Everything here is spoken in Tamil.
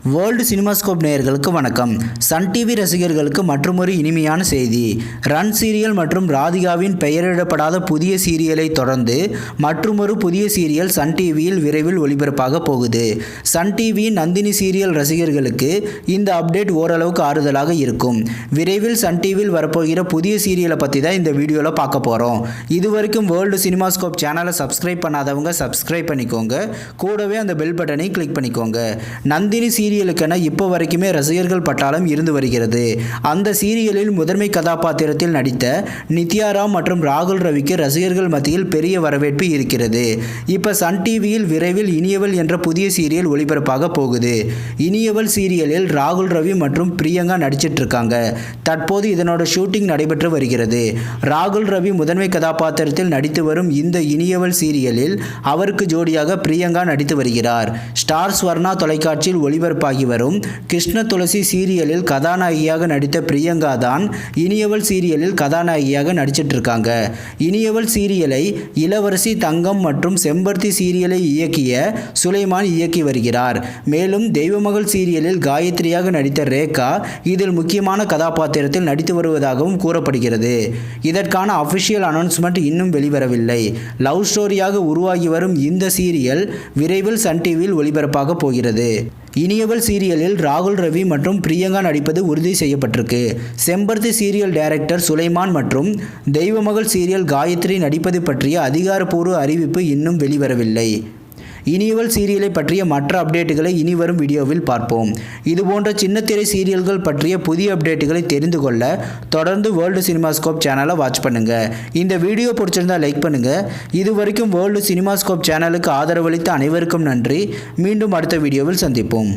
வேர்ல்டு சினிமாஸ்கோப் நேயர்களுக்கு வணக்கம். சன் டிவி ரசிகர்களுக்கு மற்றுமொரு இனிமையான செய்தி. ரன் சீரியல் மற்றும் ராதிகாவின் பெயரிடப்படாத புதிய சீரியலை தொடர்ந்து மற்றுமொரு புதிய சீரியல் சன் டிவியில் விரைவில் ஒளிபரப்பாக போகுது. சன் டிவியின் நந்தினி சீரியல் ரசிகர்களுக்கு இந்த அப்டேட் ஓரளவுக்கு ஆறுதலாக இருக்கும். விரைவில் சன் டிவியில் வரப்போகிற புதிய சீரியலை பற்றி தான் இந்த வீடியோவில் பார்க்க போகிறோம். இதுவரைக்கும் வேர்ல்டு சினிமாஸ்கோப் சேனலை சப்ஸ்கிரைப் பண்ணாதவங்க சப்ஸ்கிரைப் பண்ணிக்கோங்க. கூடவே அந்த பெல் பட்டனை கிளிக் பண்ணிக்கோங்க. நந்தினி சீரியலுக்கென இப்போ வரைக்குமே ரசிகர்கள் பட்டாளம் இருந்து வருகிறது. அந்த சீரியலில் முதன்மை கதாபாத்திரத்தில் நடித்த நித்யாராம் மற்றும் ராகுல் ரவிக்கு ரசிகர்கள் மத்தியில் பெரிய வரவேற்பு இருக்கிறது. இப்போ சன் டிவியில் விரைவில் இனியவள் என்ற புதிய சீரியல் ஒளிபரப்பாக போகுது. இனியவள் சீரியலில் ராகுல் ரவி மற்றும் பிரியங்கா நடிச்சிட்டு இருக்காங்க. தற்போது இதனோட ஷூட்டிங் நடைபெற்று வருகிறது. ராகுல் ரவி முதன்மை கதாபாத்திரத்தில் நடித்து வரும் இந்த இனியவள் சீரியலில் அவருக்கு ஜோடியாக பிரியங்கா நடித்து வருகிறார். ஸ்டார் ஸ்வர்ணா தொலைக்காட்சியில் ஒளிபரப்பாகி வரும் கிருஷ்ண துளசி சீரியலில் கதாநாயகியாக நடித்த பிரியங்கா தான் இனியவள் சீரியலில் கதாநாயகியாக நடிச்சிட்டு இருக்காங்க. இனியவள் சீரியலை இளவரசி தங்கம் மற்றும் செம்பருத்தி சீரியலை இயக்கிய சுலைமான் இயக்கி வருகிறார். மேலும் தெய்வமகள் சீரியலில் காயத்ரியாக நடித்த ரேகா இதில் முக்கியமான கதாபாத்திரத்தில் நடித்து வருவதாகவும் கூறப்படுகிறது. இதற்கான அபிஷியல் அனௌன்ஸ்மெண்ட் இன்னும் வெளிவரவில்லை. லவ் ஸ்டோரியாக உருவாகி வரும் இந்த சீரியல் விரைவில் சன் டிவியில் ஒளிபரப்பாக போகிறது. இனியவள் சீரியலில் ராகுல் ரவி மற்றும் பிரியங்கா நடிப்பது உறுதி செய்யப்பட்டிருக்கு. செம்பருத்தி சீரியல் டைரக்டர் சுலைமான் மற்றும் தெய்வமகள் சீரியல் காயத்ரி நடிப்பது பற்றிய அதிகாரப்பூர்வ அறிவிப்பு இன்னும் வெளிவரவில்லை. இனியவள் சீரியலை பற்றிய மற்ற அப்டேட்டுகளை இனி வரும் வீடியோவில் பார்ப்போம். இதுபோன்ற சின்னத்திரை சீரியல்கள் பற்றிய புதிய அப்டேட்டுகளை தெரிந்து கொள்ள தொடர்ந்து வேர்ல்டு சினிமாஸ்கோப் சேனலை வாட்ச் பண்ணுங்க. இந்த வீடியோ பிடிச்சிருந்தா லைக் பண்ணுங்க. இதுவரைக்கும் வேர்ல்டு சினிமாஸ்கோப் சேனலுக்கு ஆதரவளித்த அனைவருக்கும் நன்றி. மீண்டும் அடுத்த வீடியோவில் சந்திப்போம்.